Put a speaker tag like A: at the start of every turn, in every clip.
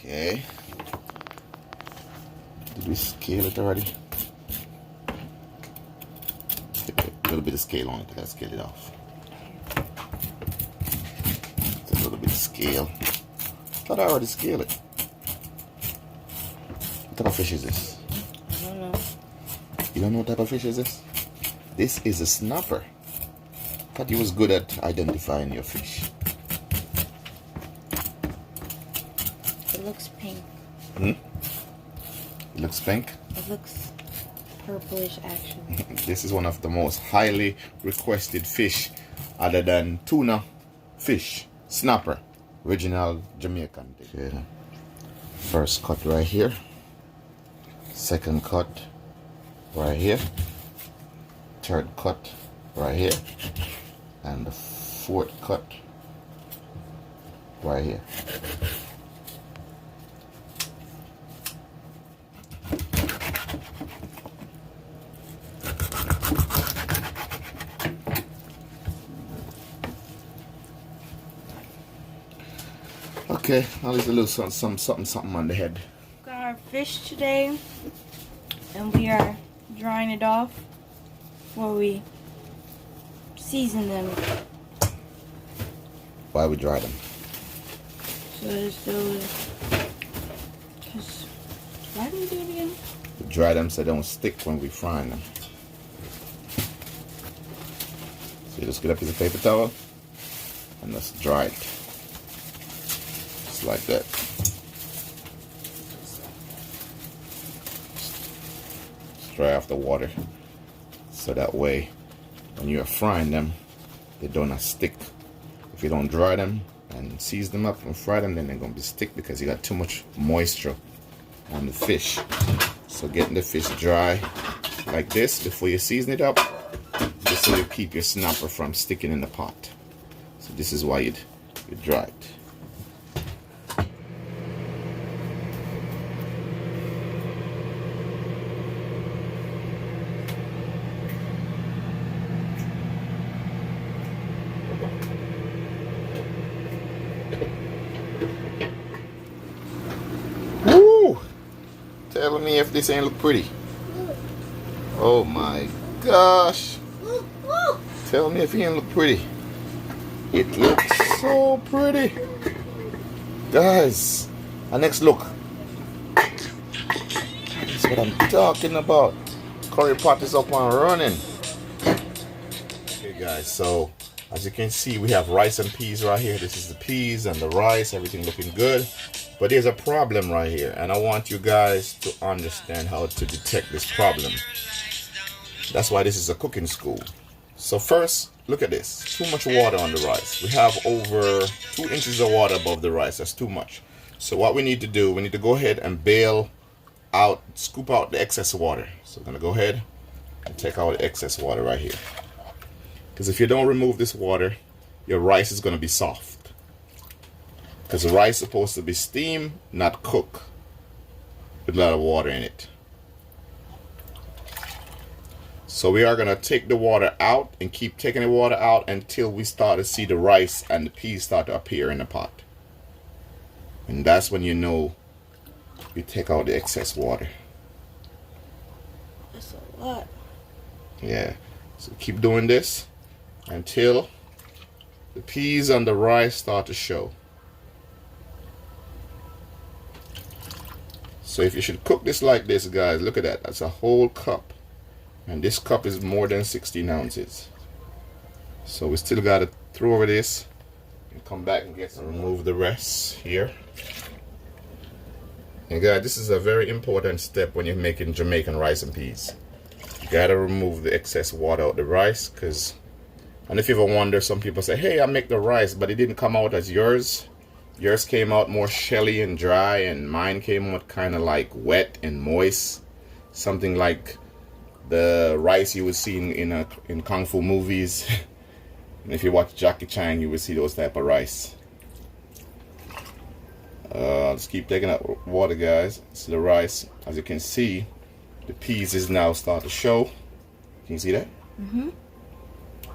A: Okay. Did we scale it already? A little bit of scale on it. Let's scale it off. Just a little bit of scale. I thought I already scaled it. What type of fish is this?
B: I don't know.
A: You don't know what type of fish is this? This is a snapper. I thought you was good at identifying your fish.
B: It looks pink.
A: It looks pink?
B: It looks purplish, actually.
A: This is one of the most highly requested fish other than tuna fish. Snapper. Original Jamaican. Okay. First cut right here. Second cut right here. Third cut right here. And the fourth cut right here. Okay, I'll leave a little something on the head.
B: Got our fish today, and we are drying it off before we season them.
A: Why we dry them?
B: So there's those. Cause why do we do it again?
A: We dry them so they don't stick when we fry them. So you just get a piece of paper towel and just dry it. Just like that. Just dry off the water. So that way when you're frying them, they don't stick. If you don't dry them and season them up and fry them, then they're going to be stick because you got too much moisture on the fish. So getting the fish dry like this before you season it up, just so you keep your snapper from sticking in the pot. So this is why you dry it. Woo! Tell me if this ain't look pretty. Oh my gosh. Tell me if it ain't look pretty. It looks so pretty. Guys, our next look. That's what I'm talking about. Curry pot is up and running. Okay guys, so as you can see, we have rice and peas right here. This is the peas and the rice, everything looking good. But there's a problem right here, and I want you guys to understand how to detect this problem. That's why this is a cooking school. So first, look at this. Too much water on the rice. We have over 2 inches of water above the rice. That's too much. So what we need to do, we need to go ahead and bail out, scoop out the excess water. So we're going to go ahead and take out the excess water right here. Because if you don't remove this water, your rice is going to be soft. Because the rice is supposed to be steamed, not cooked with a lot of water in it. So we are going to take the water out and keep taking the water out until we start to see the rice and the peas start to appear in the pot. And that's when you know you take out the excess water.
B: That's a lot.
A: Yeah. So keep doing this until the peas and the rice start to show. So if you should cook this like this, guys, look at that. That's a whole cup. And this cup is more than 16 ounces. So we still got to throw over this and come back and get some. Remove the rest here. And guys, this is a very important step when you're making Jamaican rice and peas. You got to remove the excess water out of the rice. And if you ever wonder, some people say, hey, I make the rice, but it didn't come out as yours. Yours came out more shelly and dry, and mine came out kind of like wet and moist. Something like the rice you would see in Kung Fu movies. And if you watch Jackie Chan, you would see those type of rice. Let's keep taking out water, guys. So the rice, as you can see, the peas is now start to show. Can you see that?
B: Mm-hmm.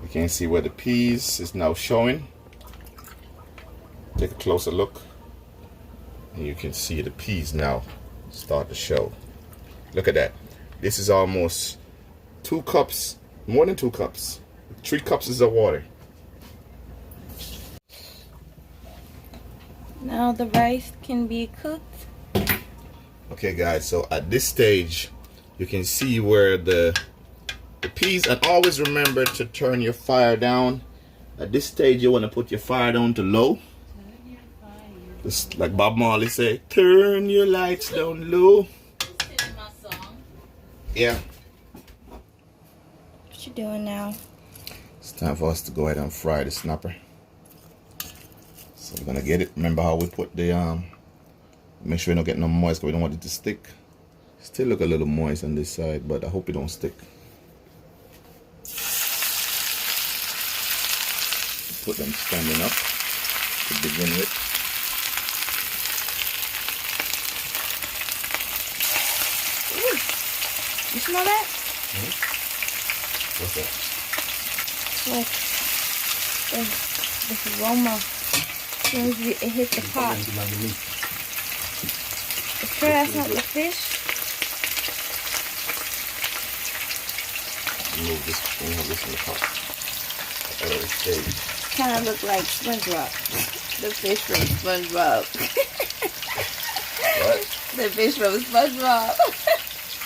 A: You can see where the peas is now showing. Take a closer look. And you can see the peas now start to show. Look at that. This is almost 2 cups, more than 2 cups. 3 cups of water.
B: Now the rice can be cooked.
A: Okay guys, so at this stage you can see where the peas, and always remember to turn your fire down. At this stage you want to put your fire down to low. Just like Bob Marley say, turn your lights down low. Yeah.
B: What you doing now?
A: It's time for us to go ahead and fry the snapper. So we're gonna get it. Remember how we put the make sure you don't get no moist because we don't want it to stick. Still look a little moist on this side, but I hope it don't stick. Put them standing up to begin with.
B: Ooh. You smell that?
A: What's that?
B: Like this aroma as soon as it hits the pot. It's sure that's not the fish.
A: Move this in the pot.
B: Kind of look like SpongeBob. The fish from SpongeBob.
A: What?
B: The fish from SpongeBob.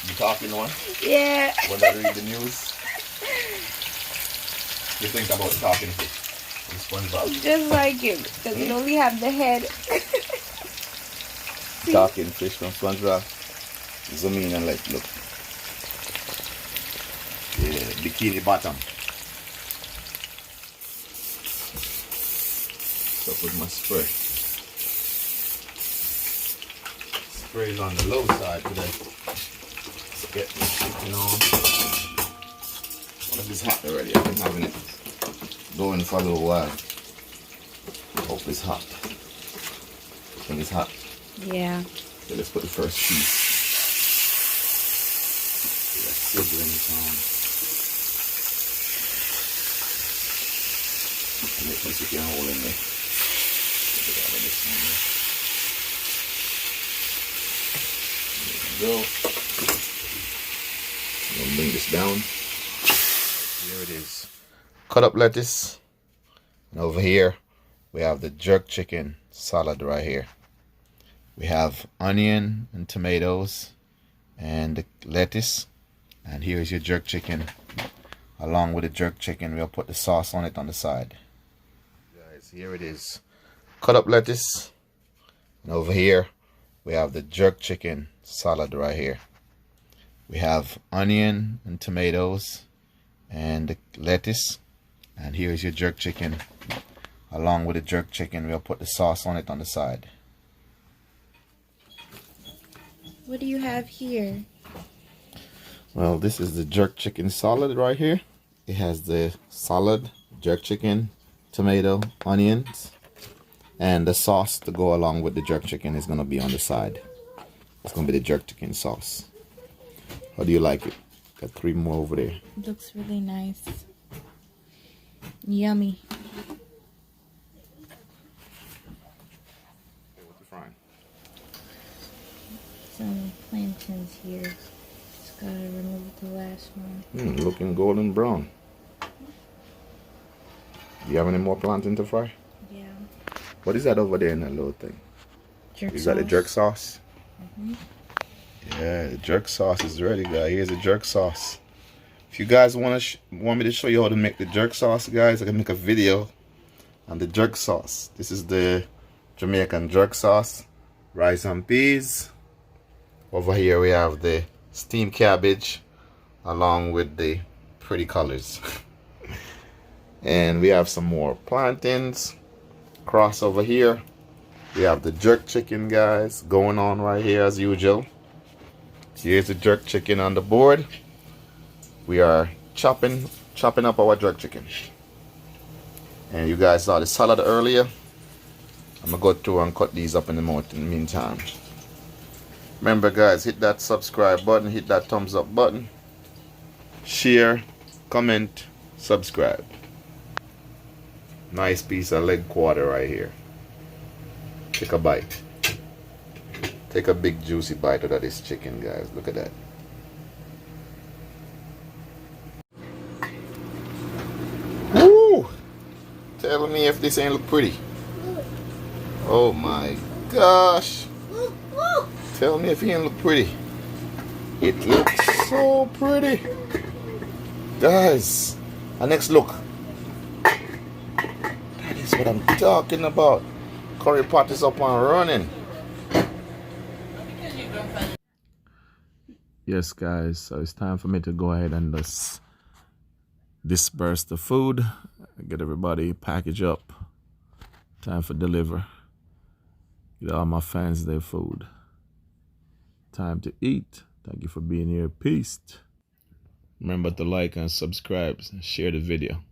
A: You talking one?
B: Yeah.
A: When I read the news, you think about talking fish from SpongeBob.
B: Just like him, because we only have the head.
A: Talking fish from SpongeBob. Zoom in and like look. Yeah, bikini bottom. So with my spray. Spray is on the low side today. So get the chicken on. This is hot already. I've been having it going for a little while. Hope it's hot. Think it's hot.
B: Yeah.
A: So let's put the first piece. That's sizzling on. Make sure you can hold in there. There we go. I'm gonna bring this down. Here it is. Cut up lettuce. And over here we have the jerk chicken salad right here. We have onion and tomatoes and the lettuce. And here's your jerk chicken. Along with the jerk chicken, we'll put the sauce on it on the side. Guys, here it is. Cut up lettuce. And over here, we have the jerk chicken salad right here. We have onion and tomatoes and the lettuce. And here's your jerk chicken. Along with the jerk chicken, we'll put the sauce on it on the side.
B: What do you have here?
A: Well, this is the jerk chicken salad right here. It has the salad, jerk chicken, tomato, onions, and the sauce to go along with the jerk chicken is going to be on the side. It's going to be the jerk chicken sauce. How do you like it? Got 3 more over there.
B: It looks really nice. Yummy.
A: What's the frying?
B: Some plantains here. Just gotta remove the last one.
A: Looking golden brown. Do you have any more plantain to fry?
B: Yeah.
A: What is that over there in that little thing?
B: Jerk
A: Is that the jerk sauce?
B: Mm-hmm.
A: Yeah, the jerk sauce is ready, guys. Here's the jerk sauce. If you guys want me to show you how to make the jerk sauce, guys, I can make a video on the jerk sauce. This is the Jamaican jerk sauce, rice and peas. Over here we have the steamed cabbage along with the pretty colors. And we have some more plantains. Cross over here. We have the jerk chicken, guys, going on right here as usual. Here's the jerk chicken on the board. We are chopping up our jerk chicken. And you guys saw the salad earlier. I'm gonna go through and cut these up in the meantime. Remember, guys, hit that subscribe button, hit that thumbs up button, share, comment, subscribe. Nice piece of leg quarter right here. Take a bite. Take a big juicy bite out of this chicken, guys. Look at that. Woo! Tell me if this ain't look pretty. Oh my gosh. Tell me if it ain't look pretty. It looks so pretty. Guys, our next look. That is what I'm talking about. Curry pot is up and running. Yes, guys, so it's time for me to go ahead and just disperse the food, get everybody packaged up. Time for deliver. Get all my fans their food. Time to eat. Thank you for being here. Peace. Remember to like and subscribe and share the video.